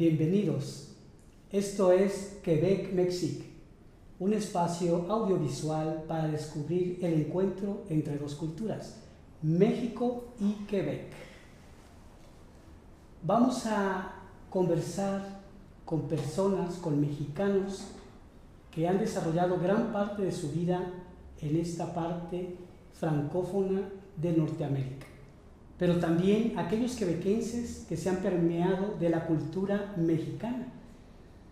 Bienvenidos. Esto es Quebec Mexique, un espacio audiovisual para descubrir el encuentro entre dos culturas, México y Quebec. Vamos a conversar con personas, con mexicanos que han desarrollado gran parte de su vida en esta parte francófona de Norteamérica, pero también aquellos quebequenses que se han permeado de la cultura mexicana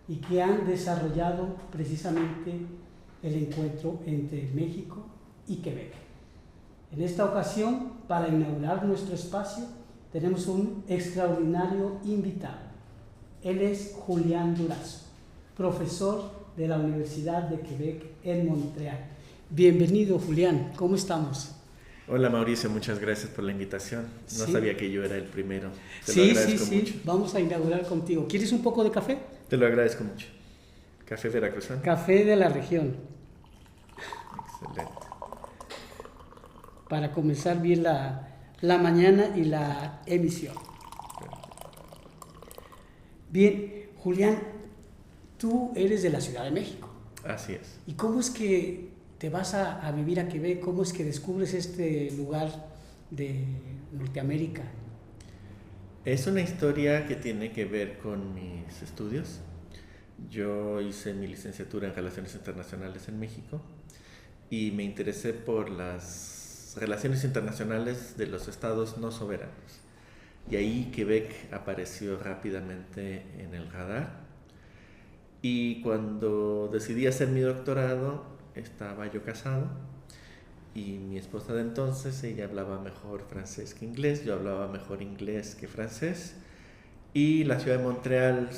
y que han desarrollado precisamente el encuentro entre México y Quebec. En esta ocasión, para inaugurar nuestro espacio, tenemos un extraordinario invitado. Él es Julián Durazo, profesor de la Universidad de Quebec en Montreal. Bienvenido, Julián, ¿cómo estamos? Hola Mauricio, muchas gracias por la invitación. No sabía que yo era el primero. Te Sí, lo agradezco mucho. Vamos a inaugurar contigo. ¿Quieres un poco de café? Te lo agradezco mucho. ¿Café veracruzano? Café de la región. Excelente. Para comenzar bien la mañana y la emisión. Bien, Julián, tú eres de la Ciudad de México. Así es. ¿Y cómo es que te vas a vivir a Quebec? ¿Cómo es que descubres este lugar de Norteamérica? Es una historia que tiene que ver con mis estudios. Yo hice mi licenciatura en Relaciones Internacionales en México y me interesé por las relaciones internacionales de los estados no soberanos. Y ahí Quebec apareció rápidamente en el radar. Y cuando decidí hacer mi doctorado, estaba yo casado y mi esposa de entonces, ella hablaba mejor francés que inglés, yo hablaba mejor inglés que francés, y la ciudad de Montreal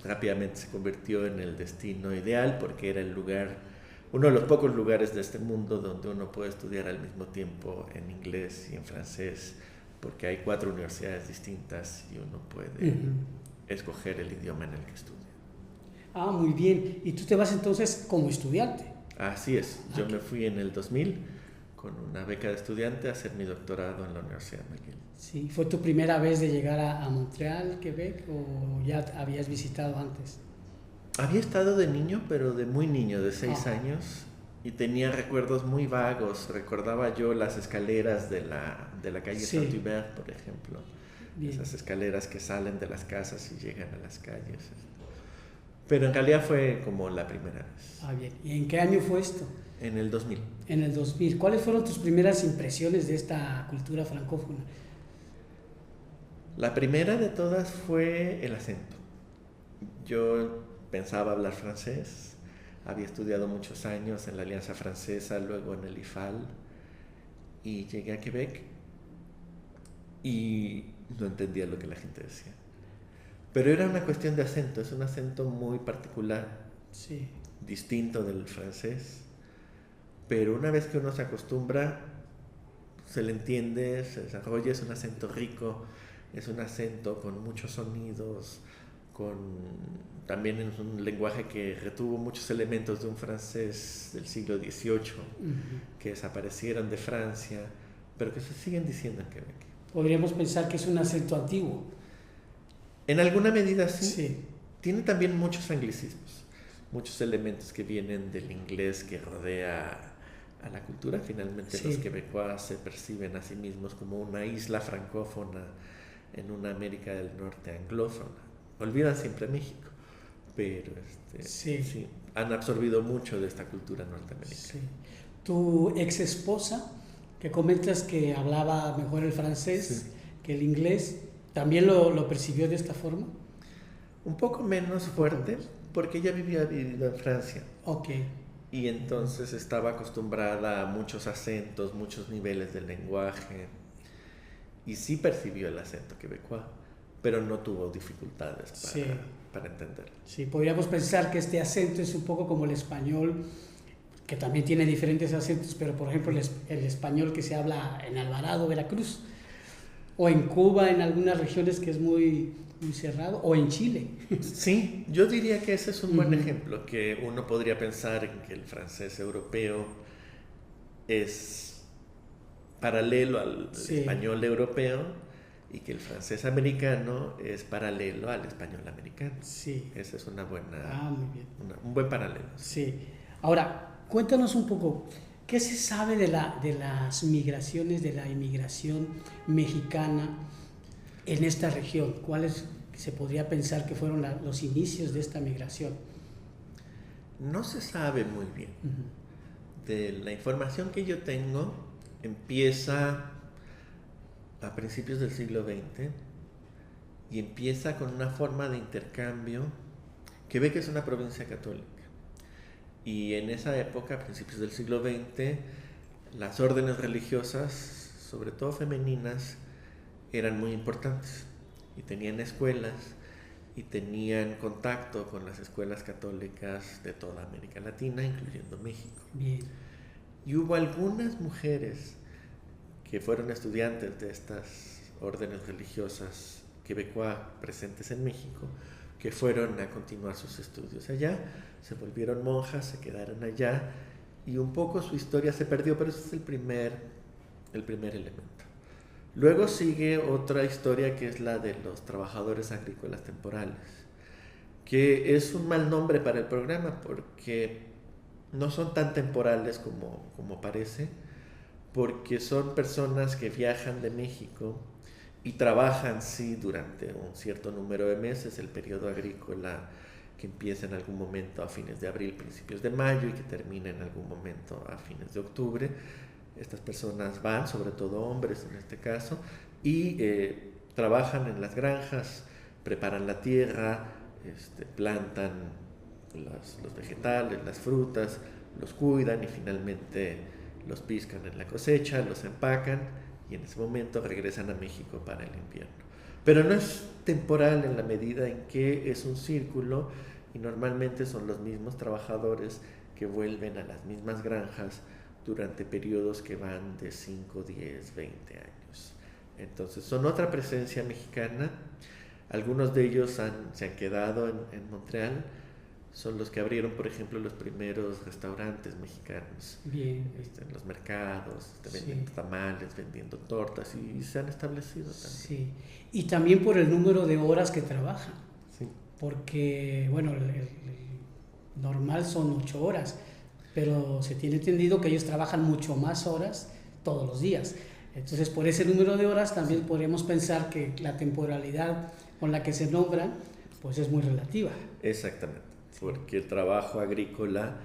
rápidamente se convirtió en el destino ideal porque era el lugar, uno de los pocos lugares de este mundo donde uno puede estudiar al mismo tiempo en inglés y en francés, porque hay 4 universidades distintas y uno puede escoger el idioma en el que estudia. Ah, muy bien. ¿Y tú te vas entonces como estudiante? Así es. Yo me fui en el 2000 con una beca de estudiante a hacer mi doctorado en la Universidad de McGill. Sí. ¿Fue tu primera vez de llegar a Montreal, Quebec, o ya habías visitado antes? Había estado de niño, pero de muy niño, de 6 años, y tenía recuerdos muy vagos. Recordaba yo las escaleras de la calle Saint-Hubert, por ejemplo. Bien. Esas escaleras que salen de las casas y llegan a las calles. Pero en realidad fue como la primera vez. Ah, bien. ¿Y en qué año fue esto? En el 2000. En el 2000. ¿Cuáles fueron tus primeras impresiones de esta cultura francófona? La primera de todas fue el acento. Yo pensaba hablar francés, había estudiado muchos años en la Alianza Francesa, luego en el IFAL, y llegué a Quebec y no entendía lo que la gente decía. Pero era una cuestión de acento, es un acento muy particular, distinto del francés, pero una vez que uno se acostumbra, se le entiende, se desarrolla, es un acento rico, es un acento con muchos sonidos, también es un lenguaje que retuvo muchos elementos de un francés del siglo XVIII, que desaparecieron de Francia, pero que se siguen diciendo en Quebec. Podríamos pensar que es un acento antiguo. En alguna medida sí. Tiene también muchos anglicismos, muchos elementos que vienen del inglés que rodea a la cultura. Finalmente los quebecuas se perciben a sí mismos como una isla francófona en una América del Norte anglófona. Olvidan siempre México, pero han absorbido mucho de esta cultura norteamericana. Sí. Tu ex esposa, que comentas que hablaba mejor el francés que el inglés, ¿también lo percibió de esta forma? Un poco menos fuerte, porque ella había vivido en Francia. Y entonces estaba acostumbrada a muchos acentos, muchos niveles de lenguaje, y sí percibió el acento quebecois, pero no tuvo dificultades para entenderlo. Sí, podríamos pensar que este acento es un poco como el español, que también tiene diferentes acentos, pero por ejemplo el español que se habla en Alvarado, Veracruz, o en Cuba, en algunas regiones que es muy cerrado, o en Chile. Sí, yo diría que ese es un buen ejemplo, que uno podría pensar en que el francés europeo es paralelo al español europeo, y que el francés americano es paralelo al español americano. Sí. Esa es una buena, muy bien. un buen paralelo. Sí. Ahora, cuéntanos un poco, ¿qué se sabe de las migraciones, de la inmigración mexicana en esta región? ¿Cuáles se podría pensar que fueron los inicios de esta migración? No se sabe muy bien. De la información que yo tengo, empieza a principios del siglo XX y empieza con una forma de intercambio. Quebec es una provincia católica y en esa época, a principios del siglo XX, las órdenes religiosas, sobre todo femeninas, eran muy importantes y tenían escuelas y tenían contacto con las escuelas católicas de toda América Latina, incluyendo México. Bien. Y hubo algunas mujeres que fueron estudiantes de estas órdenes religiosas quebecois presentes en México, que fueron a continuar sus estudios allá, se volvieron monjas, se quedaron allá y un poco su historia se perdió, pero ese es el primer elemento. Luego sigue otra historia que es la de los trabajadores agrícolas temporales, que es un mal nombre para el programa porque no son tan temporales como parece, porque son personas que viajan de México y trabajan, sí, durante un cierto número de meses, el periodo agrícola que empieza en algún momento a fines de abril, principios de mayo y que termina en algún momento a fines de octubre. Estas personas van, sobre todo hombres en este caso, y trabajan en las granjas, preparan la tierra, plantan los vegetales, las frutas, los cuidan y finalmente los piscan en la cosecha, los empacan y en ese momento regresan a México para el invierno. Pero no es temporal en la medida en que es un círculo y normalmente son los mismos trabajadores que vuelven a las mismas granjas durante periodos que van de 5, 10, 20 años. Entonces son otra presencia mexicana. Algunos de ellos se han quedado en Montreal. Son los que abrieron, por ejemplo, los primeros restaurantes mexicanos. Bien. En los mercados, vendiendo tamales, vendiendo tortas y se han establecido también. Sí, y también por el número de horas que trabajan. Sí. Porque, bueno, el normal son 8 horas, pero se tiene entendido que ellos trabajan mucho más horas todos los días. Entonces, por ese número de horas también podríamos pensar que la temporalidad con la que se nombran, pues es muy relativa. Exactamente, porque el trabajo agrícola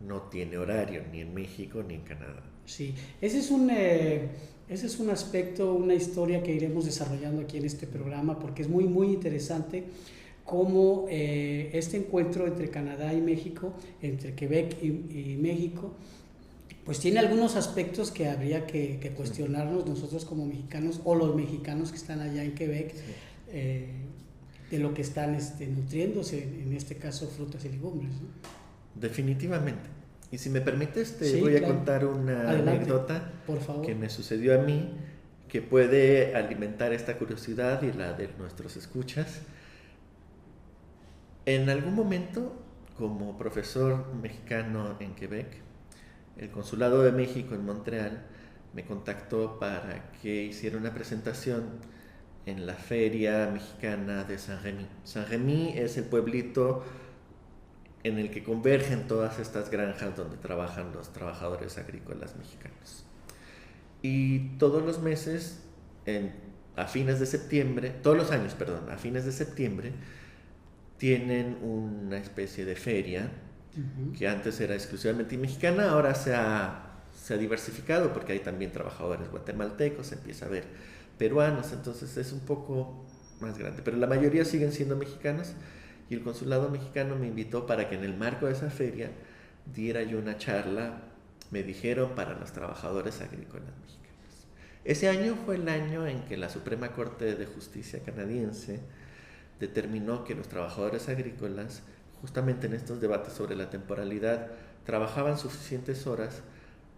no tiene horario, ni en México ni en Canadá. Sí, ese es un aspecto, una historia que iremos desarrollando aquí en este programa, porque es muy, muy interesante cómo este encuentro entre Canadá y México, entre Quebec y México, pues tiene algunos aspectos que habría que cuestionarnos nosotros como mexicanos o los mexicanos que están allá en Quebec, de lo que están nutriéndose, en este caso frutas y legumbres, ¿no? Definitivamente. Y si me permites, te Sí, voy a claro. contar una anécdota, por favor, que me sucedió a mí, que puede alimentar esta curiosidad y la de nuestros escuchas. En algún momento, como profesor mexicano en Quebec, el Consulado de México en Montreal me contactó para que hiciera una presentación en la feria mexicana de Saint-Rémy. Saint-Rémy es el pueblito en el que convergen todas estas granjas donde trabajan los trabajadores agrícolas mexicanos. Y todos los meses, a fines de septiembre, todos los años, perdón, a fines de septiembre, tienen una especie de feria que antes era exclusivamente mexicana, ahora se ha diversificado porque hay también trabajadores guatemaltecos, se empieza a ver peruanos, entonces es un poco más grande, pero la mayoría siguen siendo mexicanos. Y el consulado mexicano me invitó para que en el marco de esa feria diera yo una charla, me dijeron, para los trabajadores agrícolas mexicanos. Ese año fue el año en que la Suprema Corte de Justicia canadiense determinó que los trabajadores agrícolas, justamente en estos debates sobre la temporalidad, trabajaban suficientes horas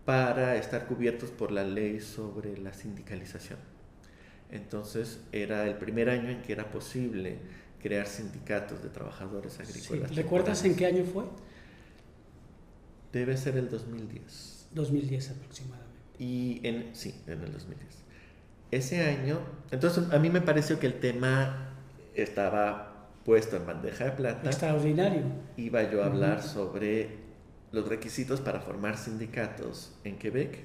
para estar cubiertos por la ley sobre la sindicalización. Entonces era el primer año en que era posible crear sindicatos de trabajadores agrícolas. Sí. ¿Recuerdas en qué año fue? Debe ser el 2010. 2010 aproximadamente. Sí, en el 2010. ese año, entonces a mí me pareció que el tema estaba puesto en bandeja de plata. Extraordinario. Iba yo a hablar sobre los requisitos para formar sindicatos en Quebec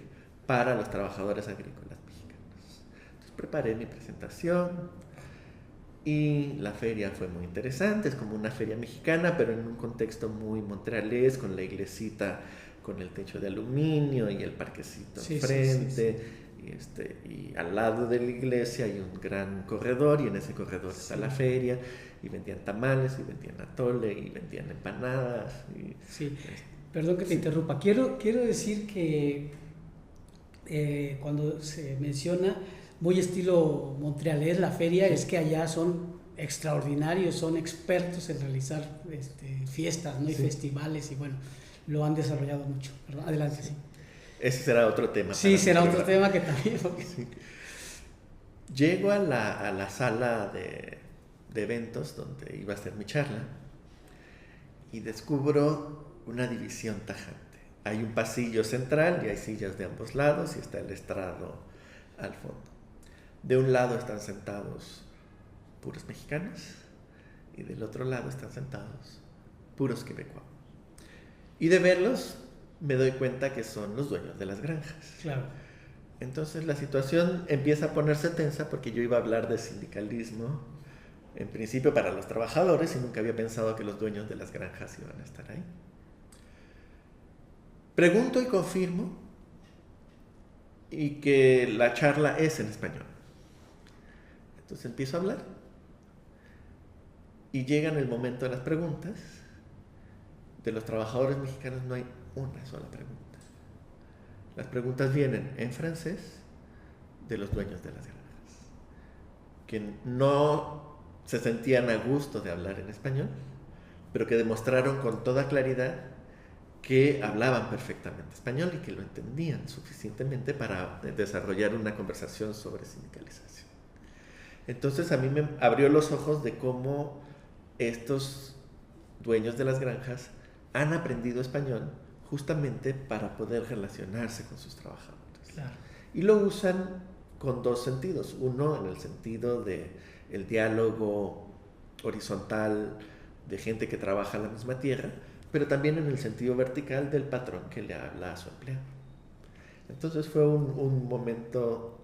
para los trabajadores agrícolas mexicanos. Entonces preparé mi presentación y la feria fue muy interesante, es como una feria mexicana, pero en un contexto muy montrealés, con la iglesita con el techo de aluminio y el parquecito enfrente. Y al lado de la iglesia hay un gran corredor, y en ese corredor está la feria, y vendían tamales, y vendían atole, y vendían empanadas. Perdón que te interrumpa. Quiero decir que cuando se menciona muy estilo montrealés la feria, es que allá son extraordinarios, son expertos en realizar fiestas, ¿no? Y festivales, y bueno, lo han desarrollado mucho. ¿Verdad? Adelante, sí. Ese será otro tema. Sí, será otro tema que también. Sí. Llego a la sala de eventos donde iba a hacer mi charla y descubro una división tajante. Hay un pasillo central y hay sillas de ambos lados y está el estrado al fondo. De un lado están sentados puros mexicanos y del otro lado están sentados puros quebecuas. Y de verlos me doy cuenta que son los dueños de las granjas. Claro. Entonces la situación empieza a ponerse tensa porque yo iba a hablar de sindicalismo, en principio para los trabajadores, y nunca había pensado que los dueños de las granjas iban a estar ahí. Pregunto y confirmo y que la charla es en español. Entonces empiezo a hablar y llega en el momento de las preguntas. De los trabajadores mexicanos no hay una sola pregunta. Las preguntas vienen en francés de los dueños de las granjas, que no se sentían a gusto de hablar en español, pero que demostraron con toda claridad que hablaban perfectamente español y que lo entendían suficientemente para desarrollar una conversación sobre sindicalización. Entonces a mí me abrió los ojos de cómo estos dueños de las granjas han aprendido español justamente para poder relacionarse con sus trabajadores. Claro. Y lo usan con dos sentidos. Uno, en el sentido de el diálogo horizontal de gente que trabaja en la misma tierra, pero también en el sentido vertical del patrón que le habla a su empleado. Entonces fue un momento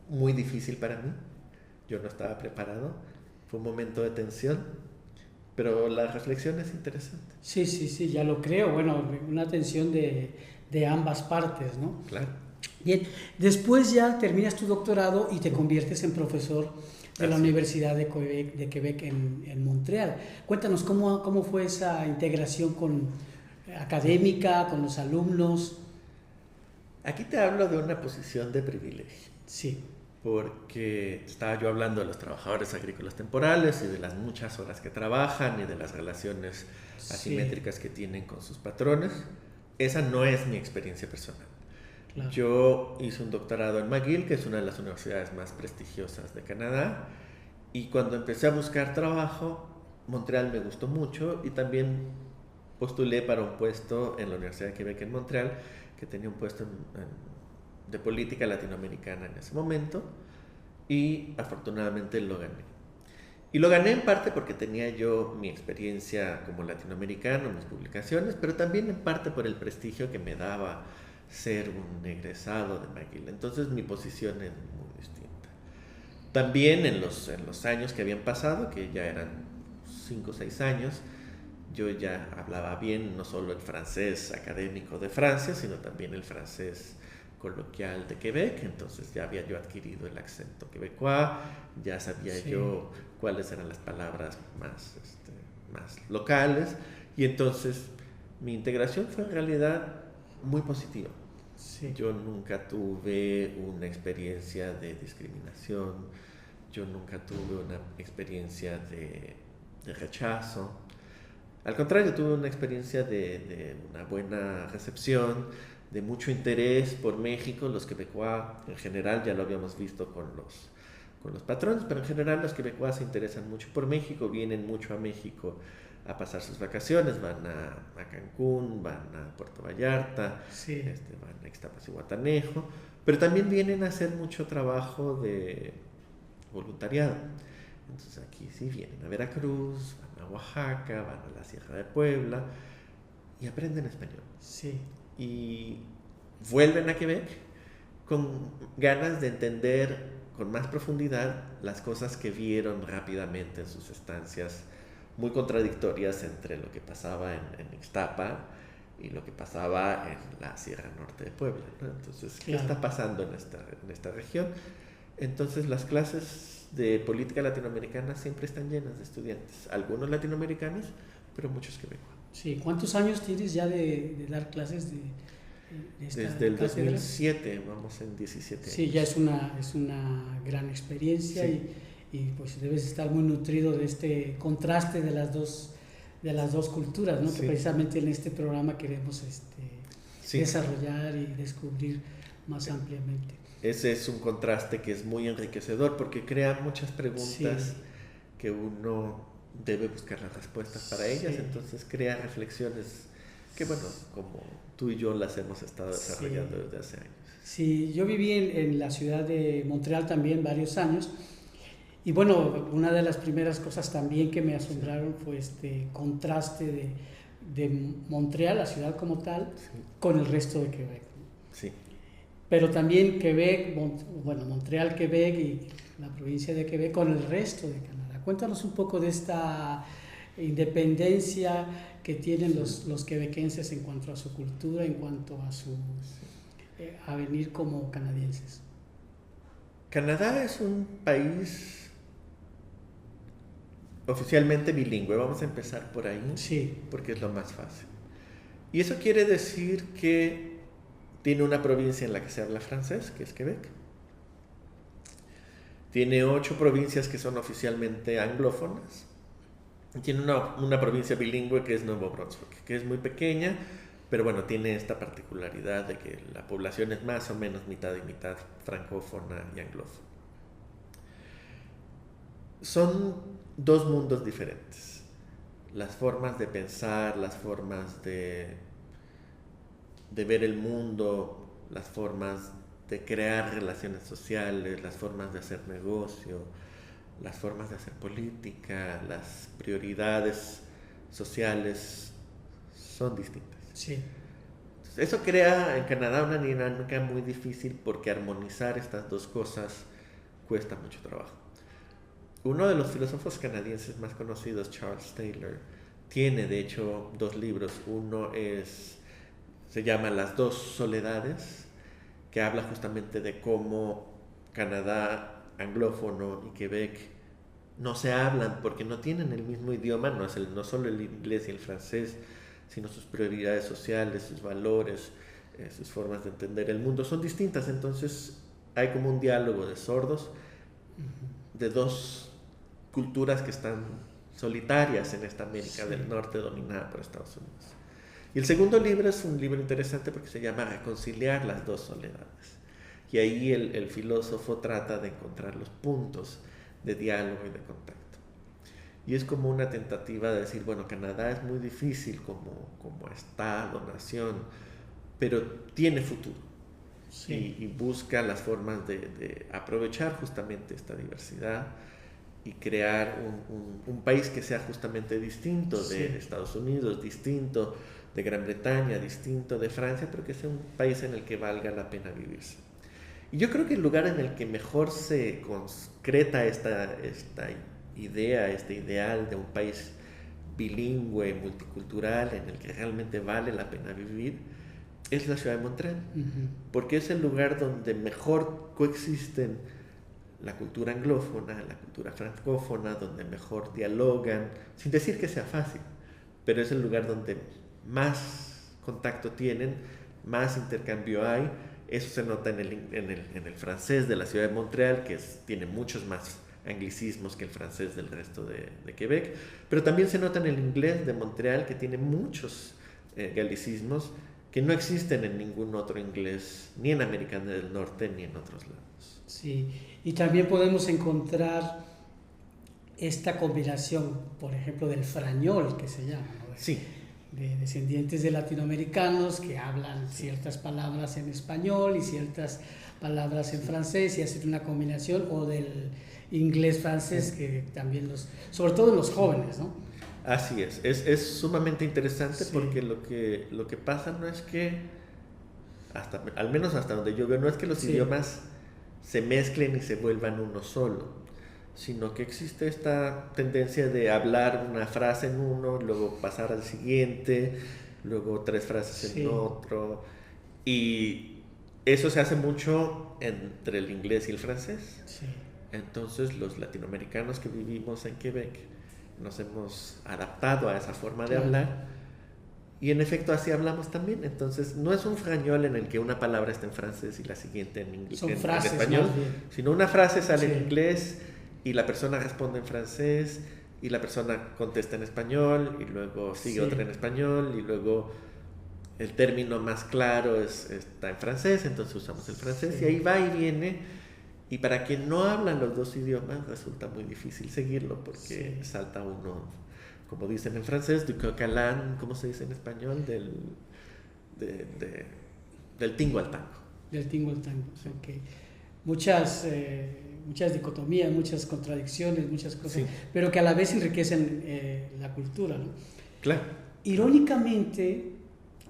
muy difícil para mí. Yo no estaba preparado. Fue un momento de tensión. Pero la reflexión es interesante. Sí, ya lo creo. Bueno, una tensión de ambas partes, ¿no? Claro. Bien, después ya terminas tu doctorado y te conviertes en profesor de la Universidad de Quebec en Montreal. Cuéntanos cómo fue esa integración académica, con los alumnos. Aquí te hablo de una posición de privilegio. Sí. Porque estaba yo hablando de los trabajadores agrícolas temporales y de las muchas horas que trabajan y de las relaciones asimétricas que tienen con sus patrones. Esa no es mi experiencia personal. Claro. Yo hice un doctorado en McGill, que es una de las universidades más prestigiosas de Canadá, y cuando empecé a buscar trabajo, Montreal me gustó mucho y también postulé para un puesto en la Universidad de Quebec en Montreal, que tenía un puesto de política latinoamericana en ese momento, y afortunadamente lo gané. Y lo gané en parte porque tenía yo mi experiencia como latinoamericano, mis publicaciones, pero también en parte por el prestigio que me daba ser un egresado de McGill. Entonces mi posición es muy distinta. También en los años que habían pasado, que ya eran 5 o 6 años, yo ya hablaba bien no solo el francés académico de Francia, sino también el francés coloquial de Quebec. Entonces ya había yo adquirido el acento quebecois, ya sabía yo cuáles eran las palabras más locales, y entonces mi integración fue en realidad muy positiva. Yo nunca tuve una experiencia de discriminación, yo nunca tuve una experiencia de rechazo. Al contrario, tuve una experiencia de una buena recepción, de mucho interés por México. Los quebecois en general, ya lo habíamos visto con los patrones, pero en general los quebecois se interesan mucho por México, vienen mucho a México a pasar sus vacaciones, van a Cancún, van a Puerto Vallarta, Sí. van a Ixtapas y Guatanejo, pero también vienen a hacer mucho trabajo de voluntariado. Entonces aquí sí vienen a Veracruz, van a Oaxaca, van a la Sierra de Puebla y aprenden español. Sí. Y vuelven a Quebec con ganas de entender con más profundidad las cosas que vieron rápidamente en sus estancias, muy contradictorias entre lo que pasaba en Ixtapa y lo que pasaba en la Sierra Norte de Puebla, ¿no? Entonces, ¿qué está pasando en esta región? Entonces, las clases de política latinoamericana siempre están llenas de estudiantes, algunos latinoamericanos, pero muchos quebecuos. Sí, ¿cuántos años tienes ya de dar clases de esta Desde el cátedra? 2007, vamos en 17 años. Sí, ya es una gran experiencia, sí. y pues debes estar muy nutrido de este contraste de las dos culturas, ¿no? Sí. Que precisamente en este programa queremos sí. desarrollar y descubrir más sí. ampliamente. Ese es un contraste que es muy enriquecedor porque crea muchas preguntas sí. que uno debe buscar las respuestas para ellas, sí. Entonces crea reflexiones que, bueno, como tú y yo las hemos estado desarrollando sí. desde hace años. Sí, yo viví en la ciudad de Montreal también varios años, y bueno, una de las primeras cosas también que me asombraron fue este contraste de Montreal, la ciudad como tal, sí. con el resto de Quebec. Sí. Pero también Quebec, Montreal, Quebec y la provincia de Quebec con el resto de Canadá. Cuéntanos un poco de esta independencia que tienen los quebequenses en cuanto a su cultura, en cuanto a su a venir como canadienses. Canadá es un país oficialmente bilingüe, vamos a empezar por ahí, sí. porque es lo más fácil. Y eso quiere decir que tiene una provincia en la que se habla francés, que es Quebec. Tiene 8 provincias que son oficialmente anglófonas. Tiene una provincia bilingüe que es Nuevo Brunswick, que es muy pequeña, pero bueno, tiene esta particularidad de que la población es más o menos mitad y mitad francófona y anglófona. Son dos mundos diferentes. Las formas de pensar, las formas de ver el mundo, las formas de crear relaciones sociales, las formas de hacer negocio, las formas de hacer política, las prioridades sociales son distintas. Sí. Entonces, eso crea en Canadá una dinámica muy difícil porque armonizar estas dos cosas cuesta mucho trabajo. Uno de los filósofos canadienses más conocidos, Charles Taylor, tiene de hecho 2 libros. Uno se llama Las dos soledades, que habla justamente de cómo Canadá anglófono y Quebec no se hablan porque no tienen el mismo idioma, no solo el inglés y el francés, sino sus prioridades sociales, sus valores, sus formas de entender el mundo son distintas. Entonces hay como un diálogo de sordos de dos culturas que están solitarias en esta América sí. del Norte dominada por Estados Unidos. Y el segundo libro es un libro interesante porque se llama Reconciliar las dos soledades. Y ahí el filósofo trata de encontrar los puntos de diálogo y de contacto. Y es como una tentativa de decir, bueno, Canadá es muy difícil como estado, nación, pero tiene futuro. Sí. Y busca las formas de aprovechar justamente esta diversidad y crear un país que sea justamente distinto sí. de Estados Unidos, distinto de Gran Bretaña, distinto de Francia, pero que sea un país en el que valga la pena vivirse. Y yo creo que el lugar en el que mejor se concreta esta idea, este ideal de un país bilingüe, multicultural, en el que realmente vale la pena vivir, es la ciudad de Montreal, porque es el lugar donde mejor coexisten la cultura anglófona, la cultura francófona, donde mejor dialogan, sin decir que sea fácil, pero es el lugar donde más contacto tienen, más intercambio hay. Eso se nota en el francés de la ciudad de Montreal, que tiene muchos más anglicismos que el francés del resto de Quebec, pero también se nota en el inglés de Montreal, que tiene muchos galicismos que no existen en ningún otro inglés, ni en América del Norte, ni en otros lados. Sí, y también podemos encontrar esta combinación, por ejemplo, del frañol, que se llama, ¿no? Sí. De descendientes de latinoamericanos que hablan ciertas palabras en español y ciertas palabras en francés y hacen una combinación, o del inglés-francés, que también sobre todo los jóvenes, ¿no? Así es sumamente interesante, Sí. porque lo que pasa no es que, al menos hasta donde yo veo, no es que los Sí. idiomas se mezclen y se vuelvan uno solo, sino que existe esta tendencia de hablar una frase en uno, luego pasar al siguiente, luego 3 frases Sí. en otro, y eso se hace mucho entre el inglés y el francés. Sí. Entonces los latinoamericanos que vivimos en Quebec nos hemos adaptado a esa forma de Claro. hablar, y en efecto así hablamos también. Entonces no es un frañol en el que una palabra está en francés y la siguiente en inglés, Son en frases español, más bien. sino una frase sale Sí. en inglés y la persona responde en francés y la persona contesta en español y luego sigue Sí. otra en español y luego el término más claro está en francés, entonces usamos el francés, Sí. y ahí va y viene. Y para quien no habla los dos idiomas resulta muy difícil seguirlo, porque Sí. salta uno, como dicen en francés, du coq à l'âne, ¿cómo se dice en español? Del tingo al tango. Del tingo al tango. Okay. Muchas dicotomías, muchas contradicciones, muchas cosas, Sí. pero que a la vez enriquecen la cultura, ¿no? Claro. Irónicamente,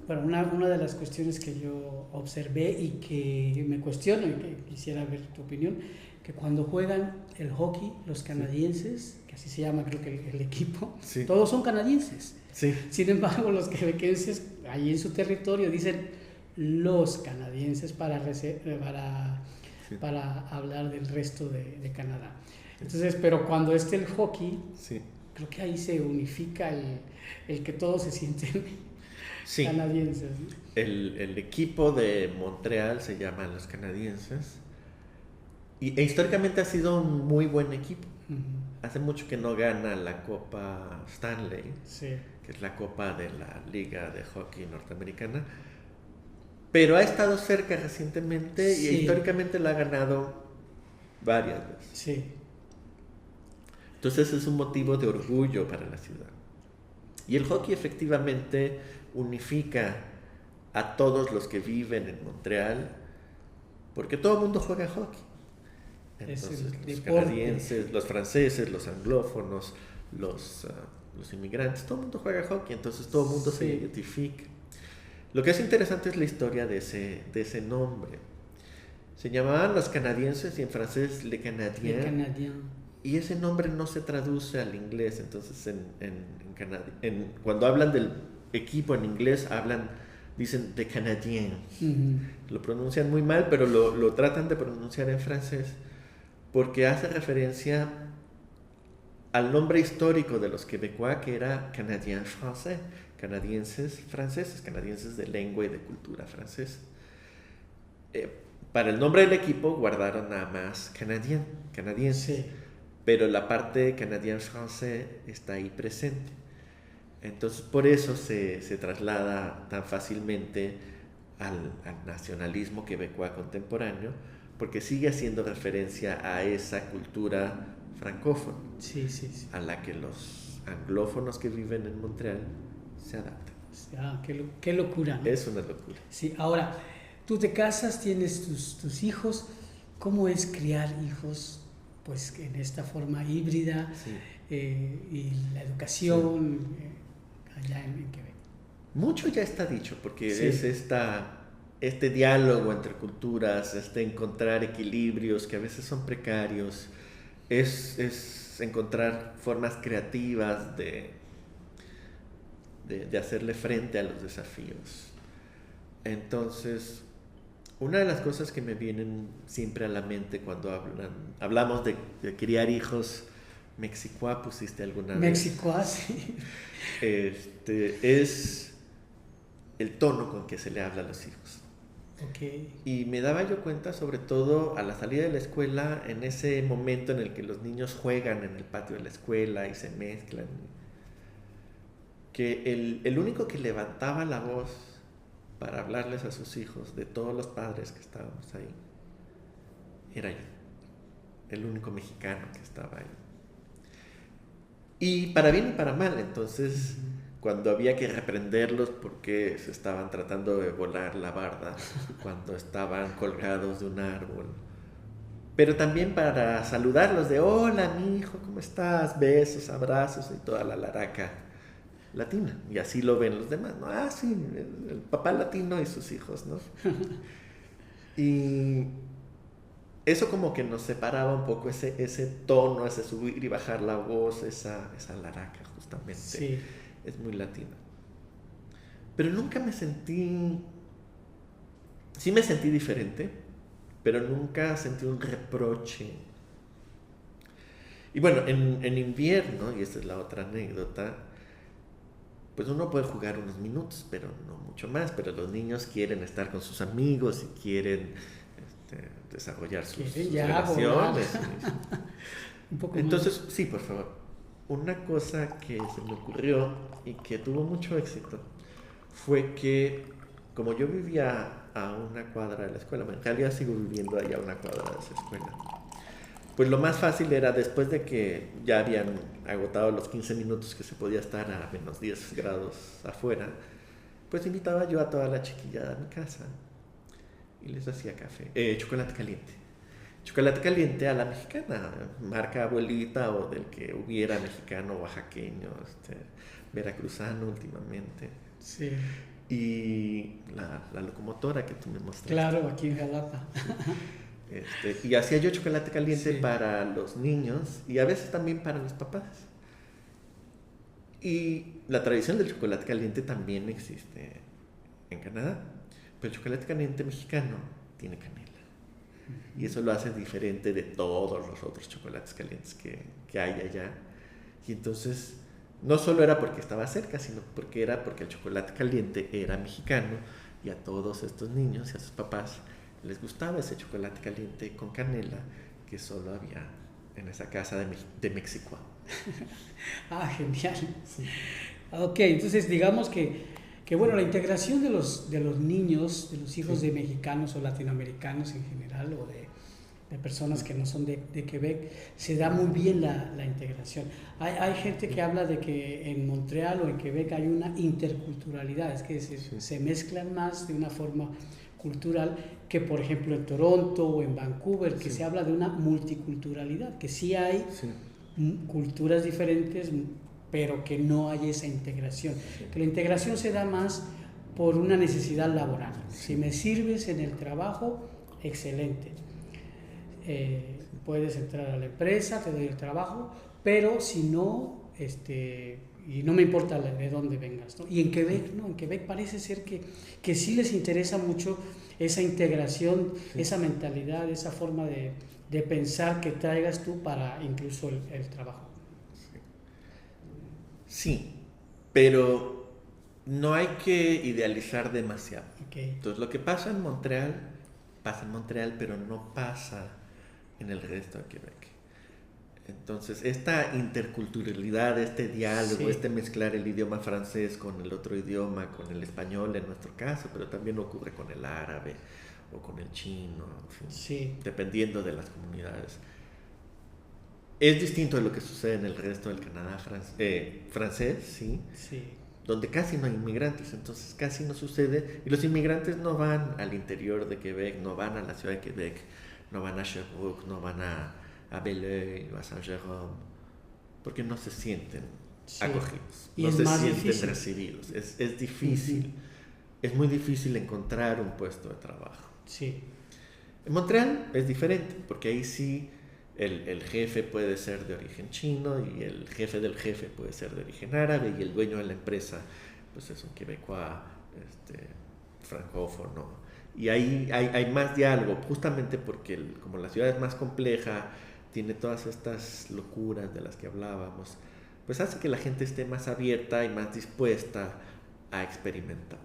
bueno, una de las cuestiones que yo observé y que me cuestiono y que quisiera ver tu opinión, que cuando juegan el hockey, los canadienses, que así se llama creo que el equipo, Sí. todos son canadienses. Sí. Sin embargo, los quebequenses, ahí en su territorio, dicen los canadienses para hablar del resto de Canadá. Entonces, pero cuando esté el hockey, Sí. creo que ahí se unifica el que todos se sienten Sí. canadienses, ¿no? El equipo de Montreal se llama los canadienses, e históricamente ha sido un muy buen equipo. Uh-huh. Hace mucho que no gana la Copa Stanley, Sí. que es la copa de la Liga de Hockey Norteamericana, pero ha estado cerca recientemente, Sí. y históricamente la ha ganado varias veces. Sí. Entonces es un motivo de orgullo para la ciudad. Y el hockey efectivamente unifica a todos los que viven en Montreal, porque todo el mundo juega hockey. Entonces los deporte. canadienses, los franceses, los anglófonos, los inmigrantes, todo el mundo juega hockey, entonces todo el mundo se Sí. identifica. Lo que es interesante es la historia de ese nombre. Se llamaban los canadienses y en francés Le Canadien. Canadien. Y ese nombre no se traduce al inglés, entonces cuando hablan del equipo en inglés dicen The Canadien. Uh-huh. Lo pronuncian muy mal, pero lo tratan de pronunciar en francés, porque hace referencia al nombre histórico de los quebecois, que era Canadien français, canadienses franceses, canadienses de lengua y de cultura francesa. Para el nombre del equipo guardaron nada más canadiense, Sí. pero la parte canadien français está ahí presente. Entonces por eso se traslada tan fácilmente al nacionalismo quebecois contemporáneo, porque sigue haciendo referencia a esa cultura francófona, Sí, sí, sí. a la que los anglófonos que viven en Montreal se adaptan. Ah, qué locura, ¿no? Es una locura. Sí, ahora, tú te casas, tienes tus hijos. ¿Cómo es criar hijos pues en esta forma híbrida? Sí. Y la educación allá en Quebec? Mucho ya está dicho, porque Sí. es este diálogo entre culturas, encontrar equilibrios que a veces son precarios, es encontrar formas creativas de hacerle frente a los desafíos. Entonces, una de las cosas que me vienen siempre a la mente cuando hablamos de criar hijos, Mexicois pusiste alguna vez. México, sí. Es el tono con que se le habla a los hijos. Okay. Y me daba yo cuenta, sobre todo a la salida de la escuela, en ese momento en el que los niños juegan en el patio de la escuela y se mezclan, que el único que levantaba la voz para hablarles a sus hijos, de todos los padres que estábamos ahí, era yo, el único mexicano que estaba ahí. Y para bien y para mal. Entonces, cuando había que reprenderlos porque se estaban tratando de volar la barda, cuando estaban colgados de un árbol. Pero también para saludarlos de, hola, mi hijo, ¿cómo estás? Besos, abrazos y toda la laraca latina. Y así lo ven los demás, ¿no? Ah, sí, el papá latino y sus hijos, ¿no? Y eso como que nos separaba un poco, ese tono, ese subir y bajar la voz, esa laraca justamente. Sí. Es muy latina. Pero nunca me sentí... Sí me sentí diferente, pero nunca sentí un reproche. Y bueno, en invierno, y esta es la otra anécdota, pues uno puede jugar unos minutos, pero no mucho más. Pero los niños quieren estar con sus amigos y quieren desarrollar sus relaciones. Un poco Entonces, más. sí, por favor. Una cosa que se me ocurrió y que tuvo mucho éxito fue que, como yo vivía a una cuadra de la escuela, en realidad sigo viviendo allá a una cuadra de esa escuela, pues lo más fácil era, después de que ya habían agotado los 15 minutos que se podía estar a menos 10 grados afuera, pues invitaba yo a toda la chiquillada a mi casa y les hacía café, chocolate caliente. Chocolate caliente a la mexicana, marca abuelita o del que hubiera, mexicano, oaxaqueño, veracruzano últimamente. Sí. Y la locomotora que tú me mostraste. Claro, aquí en Jalapa. Y hacía yo chocolate caliente para los niños y a veces también para los papás. Y la tradición del chocolate caliente también existe en Canadá, pero el chocolate caliente mexicano tiene canela. Y eso lo hace diferente de todos los otros chocolates calientes que hay allá. Y entonces, no solo era porque estaba cerca, sino porque el chocolate caliente era mexicano y a todos estos niños y a sus papás les gustaba ese chocolate caliente con canela que solo había en esa casa de México. Ah, genial. Sí. Ok, entonces digamos que bueno, la integración de los niños, de los hijos de mexicanos o latinoamericanos en general, o de personas que no son de Quebec, se da muy bien la integración. Hay gente que habla de que en Montreal o en Quebec hay una interculturalidad, es que se mezclan más de una forma cultural que, por ejemplo, en Toronto o en Vancouver, que se habla de una multiculturalidad, que sí hay culturas diferentes, pero que no hay esa integración. Que la integración se da más por una necesidad laboral. Si me sirves en el trabajo, excelente. Puedes entrar a la empresa, te doy el trabajo, pero si no, y no me importa de dónde vengas, ¿no? Y en Quebec, ¿no? En Quebec parece ser que sí les interesa mucho esa integración, esa mentalidad, esa forma de pensar que traigas tú para incluso el trabajo. Sí, pero no hay que idealizar demasiado. Okay. Entonces, lo que pasa en Montreal, pero no pasa en el resto de Quebec. Entonces, esta interculturalidad, este diálogo, mezclar el idioma francés con el otro idioma, con el español en nuestro caso, pero también ocurre con el árabe o con el chino, en fin, dependiendo de las comunidades. Es distinto de lo que sucede en el resto del Canadá francés, ¿sí? Donde casi no hay inmigrantes, entonces casi no sucede. Y los inmigrantes no van al interior de Quebec, no van a la ciudad de Quebec, no van a Sherbrooke, no van a Belleuil o a Saint-Jérôme, porque no se sienten acogidos, no se sienten recibidos. Es difícil, es muy difícil encontrar un puesto de trabajo. En Montreal es diferente, porque ahí sí el jefe puede ser de origen chino y el jefe del jefe puede ser de origen árabe y el dueño de la empresa pues es un quebecois francófono. Y ahí hay más diálogo, justamente porque como la ciudad es más compleja, tiene todas estas locuras de las que hablábamos, pues hace que la gente esté más abierta y más dispuesta a experimentar.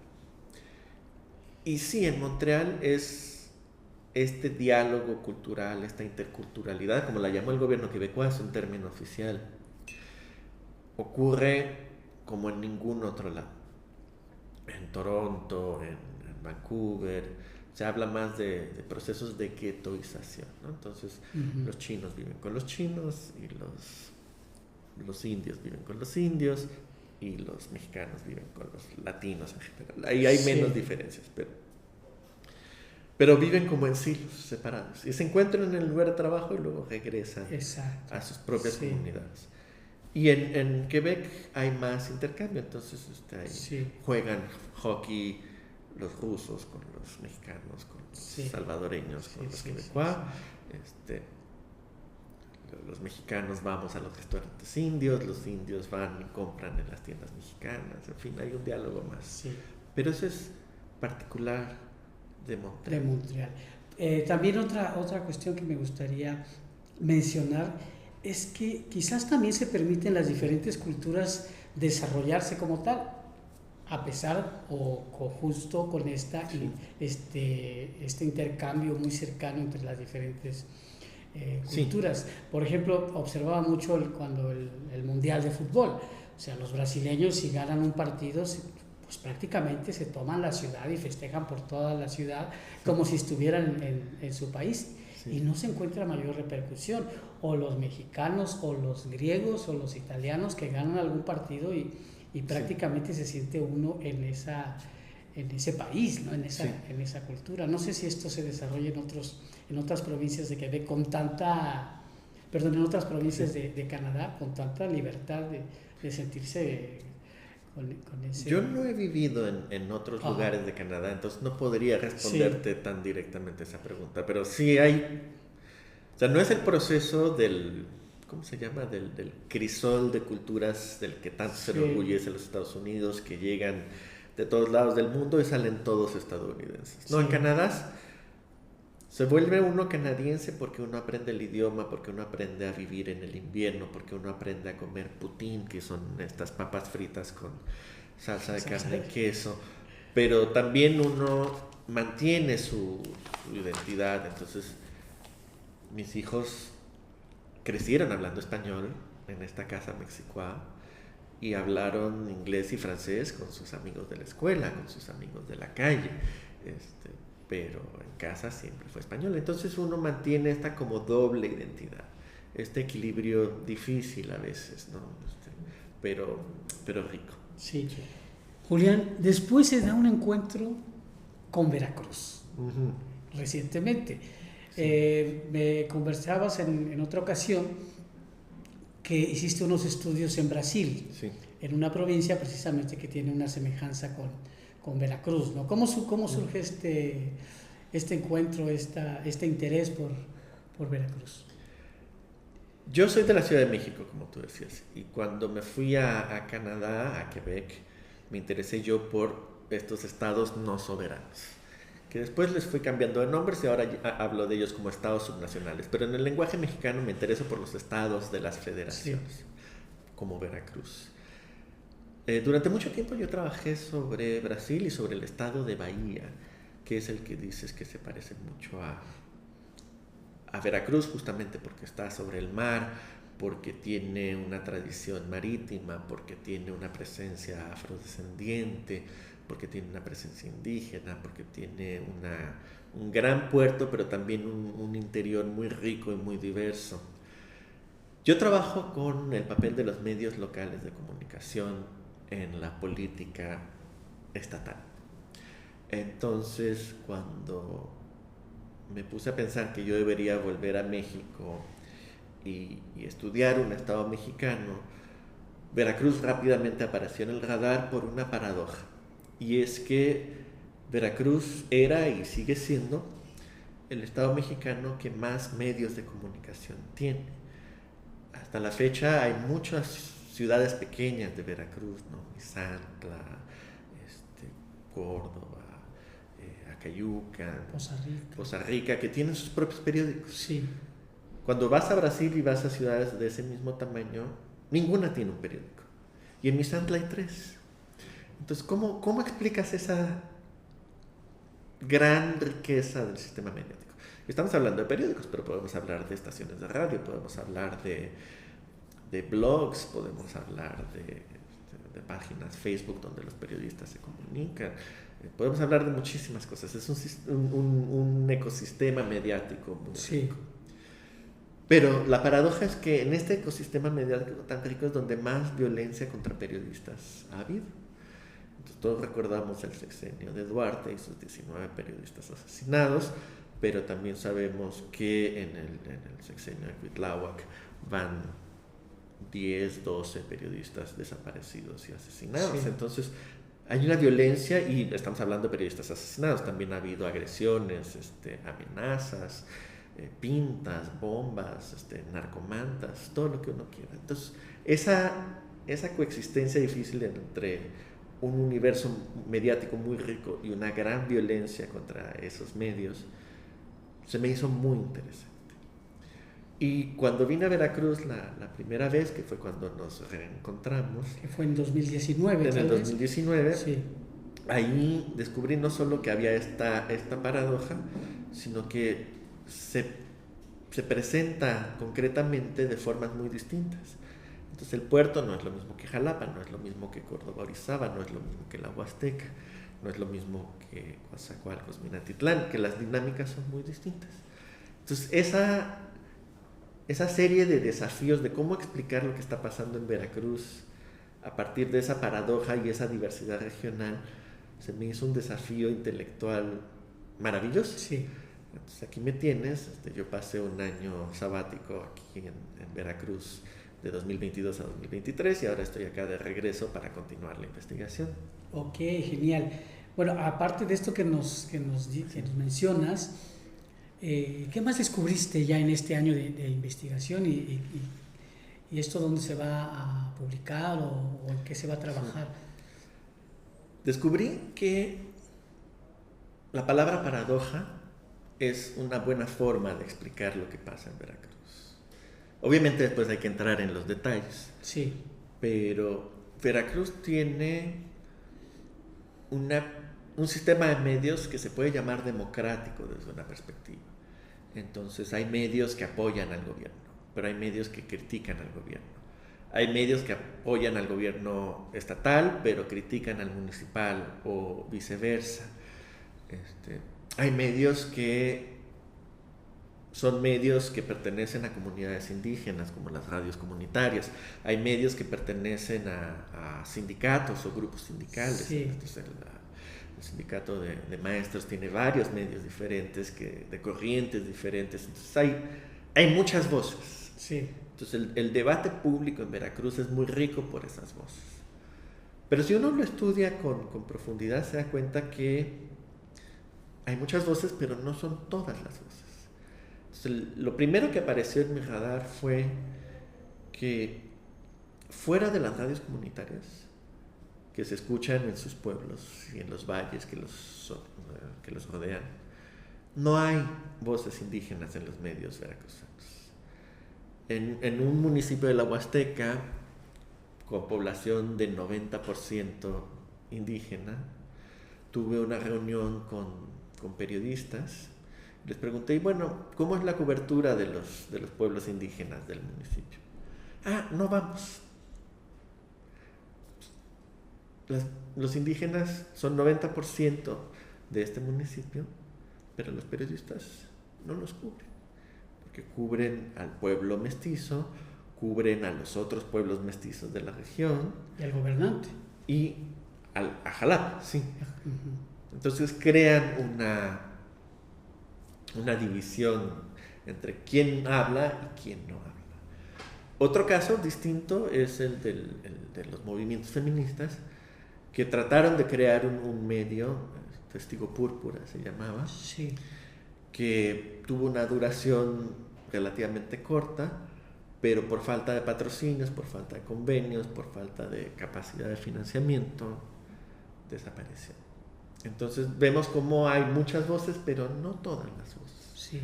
Y sí, en Montreal es este diálogo cultural, esta interculturalidad, como la llamó el gobierno quebecois, es un término oficial, ocurre como en ningún otro lado. En Toronto, en Vancouver, se habla más de procesos de guetoización, ¿no? Entonces, los chinos viven con los chinos y los los indios viven con los indios y los mexicanos viven con los latinos en general. Ahí hay menos diferencias, pero viven como en silos separados y se encuentran en el lugar de trabajo y luego regresan a sus propias comunidades. Y en Quebec hay más intercambio, entonces ahí juegan hockey los rusos con los mexicanos, con los salvadoreños, con los quebecuas. Los mexicanos vamos a los restaurantes indios, los indios van y compran en las tiendas mexicanas, en fin, hay un diálogo más. Sí. Pero eso es particular de Montreal. También otra cuestión que me gustaría mencionar es que quizás también se permiten las diferentes culturas desarrollarse como tal, a pesar o justo con este intercambio muy cercano entre las diferentes culturas. Por ejemplo, observaba mucho cuando el Mundial de Fútbol, o sea, los brasileños si ganan un partido, pues prácticamente se toman la ciudad y festejan por toda la ciudad como si estuvieran en su país. Y no se encuentra mayor repercusión. O los mexicanos, o los griegos, o los italianos que ganan algún partido y prácticamente se siente uno en ese país, ¿no? en esa cultura. No sé si esto se desarrolla en otras provincias de Quebec en otras provincias de Canadá con tanta libertad de sentirse con ese... Yo no he vivido en otros lugares de Canadá, entonces no podría responderte tan directamente esa pregunta, pero sí hay... O sea, no es el proceso del... ¿Cómo se llama? Del crisol de culturas del que tanto se enorgullece los Estados Unidos, que llegan de todos lados del mundo y salen todos estadounidenses. No, en Canadá se vuelve uno canadiense porque uno aprende el idioma, porque uno aprende a vivir en el invierno, porque uno aprende a comer poutine, que son estas papas fritas con salsa de carne y queso, pero también uno mantiene su identidad. Entonces, mis hijos crecieron hablando español en esta casa mexicana y hablaron inglés y francés con sus amigos de la escuela, con sus amigos de la calle, pero en casa siempre fue español. Entonces uno mantiene esta como doble identidad, este equilibrio difícil a veces, ¿no? Pero rico. Sí. Julián, después se da un encuentro con Veracruz, recientemente. Me conversabas en otra ocasión que hiciste unos estudios en Brasil, en una provincia precisamente que tiene una semejanza con Veracruz, ¿no? ¿Cómo surge este encuentro, este interés por Veracruz? Yo soy de la Ciudad de México, como tú decías, y cuando me fui a Canadá, a Quebec, me interesé yo por estos estados no soberanos, que después les fui cambiando de nombres y ahora hablo de ellos como estados subnacionales, pero en el lenguaje mexicano me intereso por los estados de las federaciones, como Veracruz. Durante mucho tiempo yo trabajé sobre Brasil y sobre el estado de Bahía, que es el que dices que se parece mucho a Veracruz, justamente porque está sobre el mar, porque tiene una tradición marítima, porque tiene una presencia afrodescendiente, porque tiene una presencia indígena, porque tiene un gran puerto, pero también un interior muy rico y muy diverso. Yo trabajo con el papel de los medios locales de comunicación en la política estatal. Entonces, cuando me puse a pensar que yo debería volver a México y estudiar un estado mexicano, Veracruz rápidamente apareció en el radar por una paradoja. Y es que Veracruz era y sigue siendo el estado mexicano que más medios de comunicación tiene. Hasta la fecha hay muchas ciudades pequeñas de Veracruz, ¿no? Misantla, Córdoba, Acayucan, Poza Rica, que tienen sus propios periódicos. Sí. Cuando vas a Brasil y vas a ciudades de ese mismo tamaño, ninguna tiene un periódico. Y en Misantla hay 3. Entonces, ¿cómo explicas esa gran riqueza del sistema mediático? Estamos hablando de periódicos, pero podemos hablar de estaciones de radio, podemos hablar de blogs, podemos hablar de páginas Facebook donde los periodistas se comunican, podemos hablar de muchísimas cosas. Es un ecosistema mediático muy rico. Pero la paradoja es que en este ecosistema mediático tan rico es donde más violencia contra periodistas ha habido. Entonces, todos recordamos el sexenio de Duarte y sus 19 periodistas asesinados, pero también sabemos que en el sexenio de Cuitláhuac van 10, 12 periodistas desaparecidos y asesinados. Sí. Entonces, hay una violencia y estamos hablando de periodistas asesinados. También ha habido agresiones, amenazas, pintas, bombas, narcomantas, todo lo que uno quiera. Entonces, esa coexistencia difícil entre un universo mediático muy rico y una gran violencia contra esos medios se me hizo muy interesante. Y cuando vine a Veracruz la primera vez, que fue cuando nos reencontramos, que fue en 2019, en el 2019, sí. Ahí descubrí no solo que había esta paradoja, sino que se presenta concretamente de formas muy distintas. Entonces el puerto no es lo mismo que Jalapa, no es lo mismo que Córdoba, Orizaba, no es lo mismo que la Huasteca, no es lo mismo que Coatzacoalcos, Minatitlán, que las dinámicas son muy distintas. Entonces esa serie de desafíos de cómo explicar lo que está pasando en Veracruz a partir de esa paradoja y esa diversidad regional se me hizo un desafío intelectual maravilloso. Sí. Entonces aquí me tienes, yo pasé un año sabático aquí en Veracruz de 2022 a 2023 y ahora estoy acá de regreso para continuar la investigación. Ok, genial. Bueno, aparte de esto que nos mencionas, ¿qué más descubriste ya en este año de investigación y esto dónde se va a publicar o en qué se va a trabajar? Sí. Descubrí que la palabra paradoja es una buena forma de explicar lo que pasa en Veracruz. Obviamente después hay que entrar en los detalles. Sí. Pero Veracruz tiene un sistema de medios que se puede llamar democrático desde una perspectiva. Entonces hay medios que apoyan al gobierno, pero hay medios que critican al gobierno. Hay medios que apoyan al gobierno estatal, pero critican al municipal o viceversa. Hay medios que son medios que pertenecen a comunidades indígenas, como las radios comunitarias. Hay medios que pertenecen a sindicatos o grupos sindicales. Sí. Entonces, el sindicato de maestros tiene varios medios diferentes, de corrientes diferentes. Entonces hay muchas voces. Sí. Entonces el debate público en Veracruz es muy rico por esas voces. Pero si uno lo estudia con profundidad se da cuenta que hay muchas voces, pero no son todas las voces. Entonces, lo primero que apareció en mi radar fue que fuera de las radios comunitarias que se escuchan en sus pueblos y en los valles que los rodean, no hay voces indígenas en los medios veracruzanos. En un municipio de la Huasteca, con población de 90% indígena, tuve una reunión con periodistas. Les pregunté, y bueno, ¿cómo es la cobertura de los pueblos indígenas del municipio? No vamos. Los indígenas son 90% de este municipio, pero los periodistas no los cubren. Que cubren al pueblo mestizo, cubren a los otros pueblos mestizos de la región. Y al gobernante. Y a Jalapa, sí. Uh-huh. Entonces crean una división entre quién habla y quién no habla. Otro caso distinto es el de los movimientos feministas que trataron de crear un medio, Testigo Púrpura se llamaba, sí, que tuvo una duración relativamente corta, pero por falta de patrocinios, por falta de convenios, por falta de capacidad de financiamiento, desapareció. Entonces vemos cómo hay muchas voces, pero no todas las voces. Sí.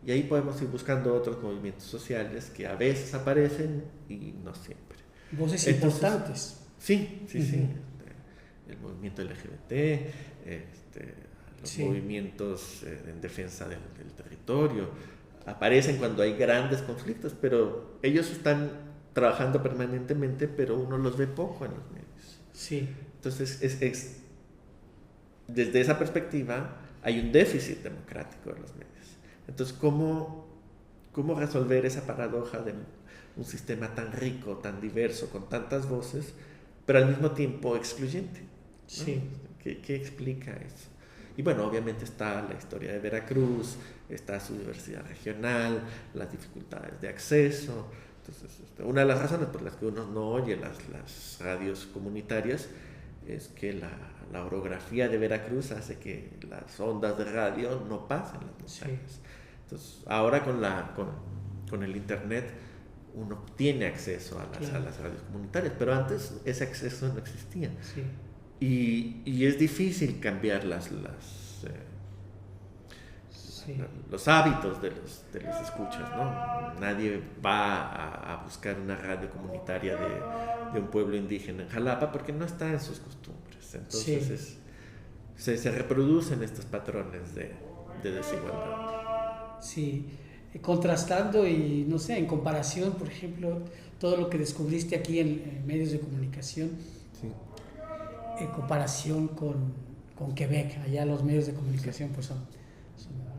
Y ahí podemos ir buscando otros movimientos sociales que a veces aparecen y no siempre. Voces importantes. Sí. El movimiento LGBT, los movimientos en defensa del territorio, aparecen cuando hay grandes conflictos, pero ellos están trabajando permanentemente, pero uno los ve poco en los medios. Sí. Entonces, desde esa perspectiva, hay un déficit democrático en los medios. Entonces, ¿cómo cómo resolver esa paradoja de un sistema tan rico, tan diverso, con tantas voces, pero al mismo tiempo excluyente, ¿no? Sí. ¿Qué explica eso? Y bueno, obviamente está la historia de Veracruz, está su diversidad regional, las dificultades de acceso. Entonces, una de las razones por las que uno no oye las radios comunitarias es que la orografía de Veracruz hace que las ondas de radio no pasen las montañas. Sí. Entonces, ahora con el internet uno tiene acceso a las radios comunitarias, pero antes ese acceso no existía. Sí. Y es difícil cambiar los hábitos de los escuchas, ¿no? Nadie va a buscar una radio comunitaria de un pueblo indígena en Jalapa porque no está en sus costumbres. Entonces se reproducen estos patrones de desigualdad. Sí, contrastando y no sé, en comparación, por ejemplo, todo lo que descubriste aquí en medios de comunicación, sí, en comparación con Quebec, allá los medios de comunicación pues son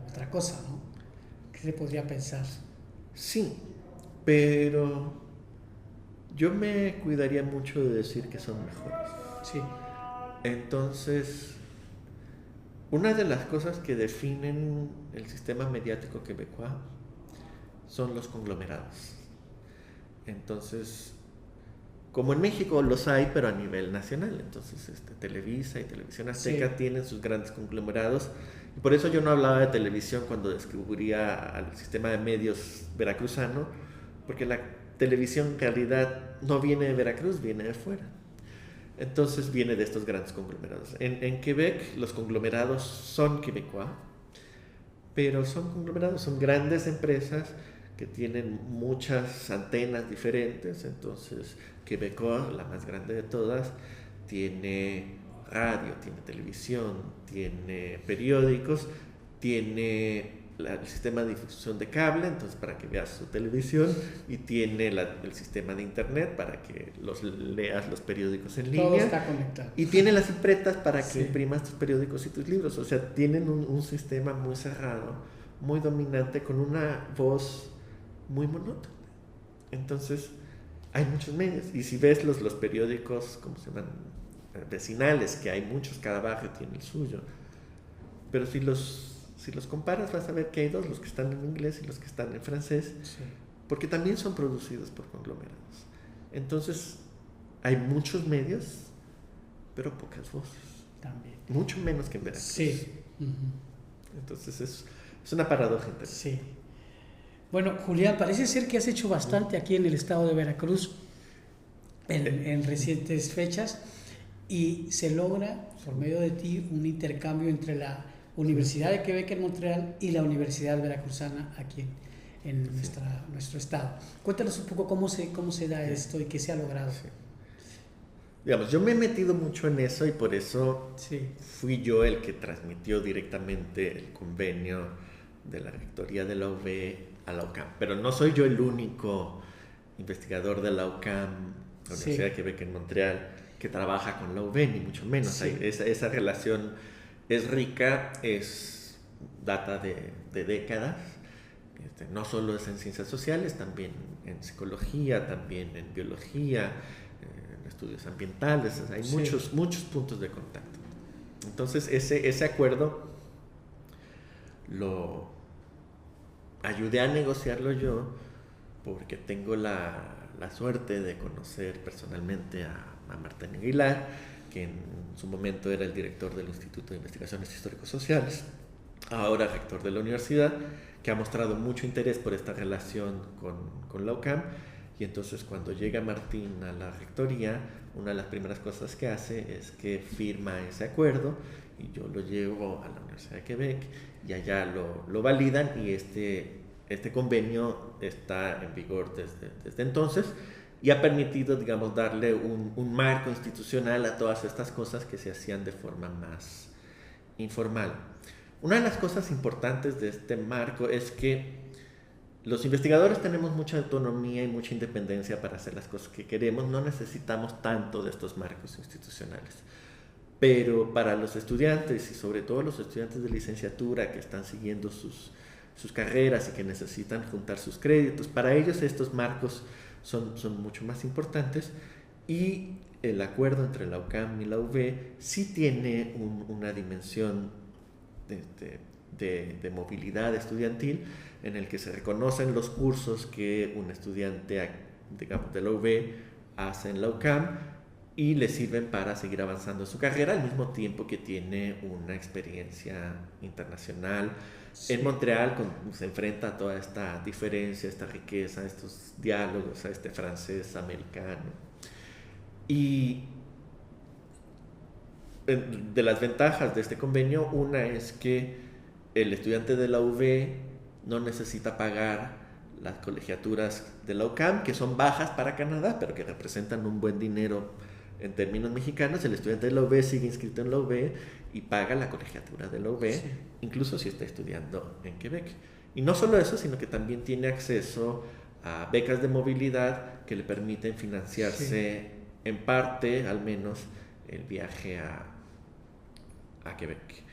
otra cosa, ¿no? ¿Qué se podría pensar? Sí, pero yo me cuidaría mucho de decir que son mejores. Sí. Entonces, una de las cosas que definen el sistema mediático quebecois son los conglomerados. Entonces, como en México los hay, pero a nivel nacional. Entonces, Televisa y Televisión Azteca sí tienen sus grandes conglomerados. Y por eso yo no hablaba de televisión cuando descubría al sistema de medios veracruzano, porque la televisión en realidad no viene de Veracruz, viene de fuera. Entonces viene de estos grandes conglomerados. En Quebec los conglomerados son quebecois, pero son conglomerados, son grandes empresas que tienen muchas antenas diferentes. Entonces Quebecois, la más grande de todas, tiene radio, tiene televisión, tiene periódicos, tiene el sistema de difusión de cable, entonces para que veas su televisión, y tiene el sistema de internet para que leas los periódicos en línea. Todo está conectado. Y tiene las impretas para que imprimas tus periódicos y tus libros. O sea, tienen un sistema muy cerrado, muy dominante, con una voz muy monótona. Entonces, hay muchos medios. Y si ves los periódicos, ¿cómo se llaman? Vecinales, que hay muchos, cada barrio tiene el suyo. Pero si los comparas, vas a ver que hay dos, los que están en inglés y los que están en francés, sí, porque también son producidos por conglomerados. Entonces, hay muchos medios, pero pocas voces. También. Mucho menos que en Veracruz. Sí. Entonces, es una paradoja interesante. Sí. Bueno, Julián, parece ser que has hecho bastante aquí en el estado de Veracruz en recientes fechas, y se logra, por medio de ti, un intercambio entre la Universidad de Quebec en Montreal y la Universidad Veracruzana aquí en nuestro estado. Cuéntanos un poco cómo se da esto y qué se ha logrado. Sí. Digamos, yo me he metido mucho en eso y por eso fui yo el que transmitió directamente el convenio de la rectoría de la UV a la UQAM. Pero no soy yo el único investigador de la UQAM, la Universidad de Quebec en Montreal, que trabaja con la UV, ni mucho menos. Sí. Esa relación es rica, data de décadas. No solo es en ciencias sociales, también en psicología, también en biología, en estudios ambientales. Hay muchos puntos de contacto. Entonces ese acuerdo lo ayudé a negociarlo yo, porque tengo la suerte de conocer personalmente a Martín Aguilar, que en su momento era el director del Instituto de Investigaciones Histórico-Sociales, ahora rector de la universidad, que ha mostrado mucho interés por esta relación con la UQAM. Y entonces, cuando llega Martín a la rectoría, una de las primeras cosas que hace es que firma ese acuerdo, y yo lo llevo a la Universidad de Quebec, y allá lo validan, y este convenio está en vigor desde entonces, y ha permitido, digamos, darle un marco institucional a todas estas cosas que se hacían de forma más informal. Una de las cosas importantes de este marco es que los investigadores tenemos mucha autonomía y mucha independencia para hacer las cosas que queremos, no necesitamos tanto de estos marcos institucionales. Pero para los estudiantes, y sobre todo los estudiantes de licenciatura que están siguiendo sus sus carreras y que necesitan juntar sus créditos. Para ellos estos marcos son mucho más importantes, y el acuerdo entre la UCAM y la UV sí tiene una dimensión de movilidad estudiantil, en el que se reconocen los cursos que un estudiante, digamos, de la UV hace en la UCAM y le sirven para seguir avanzando en su carrera, al mismo tiempo que tiene una experiencia internacional. Sí. En Montreal se enfrenta a toda esta diferencia, esta riqueza, estos diálogos, a este francés americano. Y de las ventajas de este convenio, una es que el estudiante de la UV no necesita pagar las colegiaturas de la UCAM, que son bajas para Canadá, pero que representan un buen dinero en términos mexicanos. El estudiante de la UV sigue inscrito en la UV y paga la colegiatura de la UV, sí, incluso si está estudiando en Quebec. Y no solo eso, sino que también tiene acceso a becas de movilidad que le permiten financiarse, sí, en parte, al menos, el viaje a Quebec.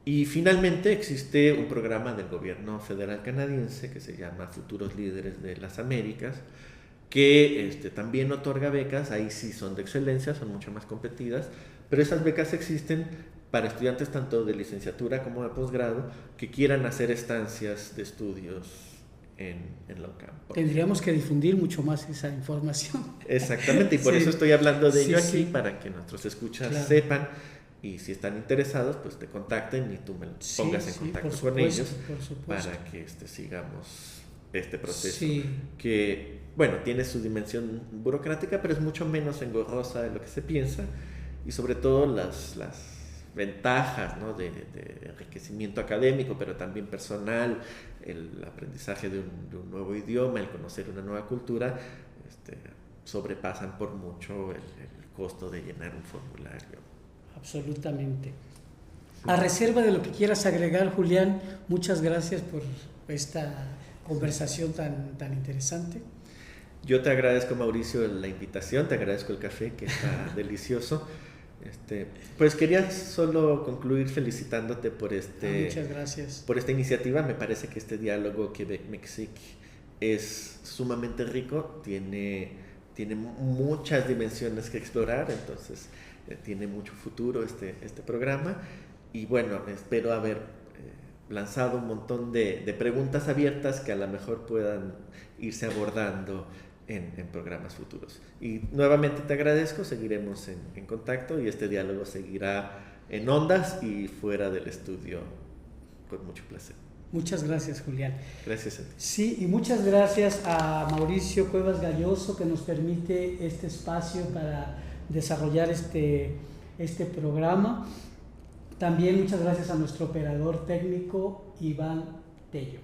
Y finalmente existe un programa del gobierno federal canadiense que se llama Futuros Líderes de las Américas, que también otorga becas. Ahí sí son de excelencia, son mucho más competidas, pero esas becas existen para estudiantes tanto de licenciatura como de posgrado que quieran hacer estancias de estudios en la UCAM. Tendríamos que difundir mucho más esa información. Exactamente, y por eso estoy hablando de ello aquí, sí, para que nuestros escuchas, claro, sepan, y si están interesados, pues te contacten y tú me pongas en contacto con ellos para que sigamos este proceso, sí, que, bueno, tiene su dimensión burocrática, pero es mucho menos engorrosa de lo que se piensa, y sobre todo las ventajas, ¿no?, de enriquecimiento académico, pero también personal, el aprendizaje de un nuevo idioma, el conocer una nueva cultura, sobrepasan por mucho el costo de llenar un formulario. Absolutamente. A reserva de lo que quieras agregar, Julián, muchas gracias por esta conversación tan interesante. Yo te agradezco, Mauricio, la invitación, te agradezco el café, que está delicioso. Pues quería solo concluir felicitándote por muchas gracias. Por esta iniciativa. Me parece que este diálogo Quebec-Mexique es sumamente rico, tiene muchas dimensiones que explorar, entonces tiene mucho futuro este programa, y bueno, espero haber lanzado un montón de preguntas abiertas que a lo mejor puedan irse abordando en programas futuros. Y nuevamente te agradezco, seguiremos en contacto, y este diálogo seguirá en ondas y fuera del estudio con mucho placer. Muchas gracias, Julián. Gracias a ti. Sí, y muchas gracias a Mauricio Cuevas Galloso, que nos permite este espacio para desarrollar este programa. También muchas gracias a nuestro operador técnico, Iván Tello.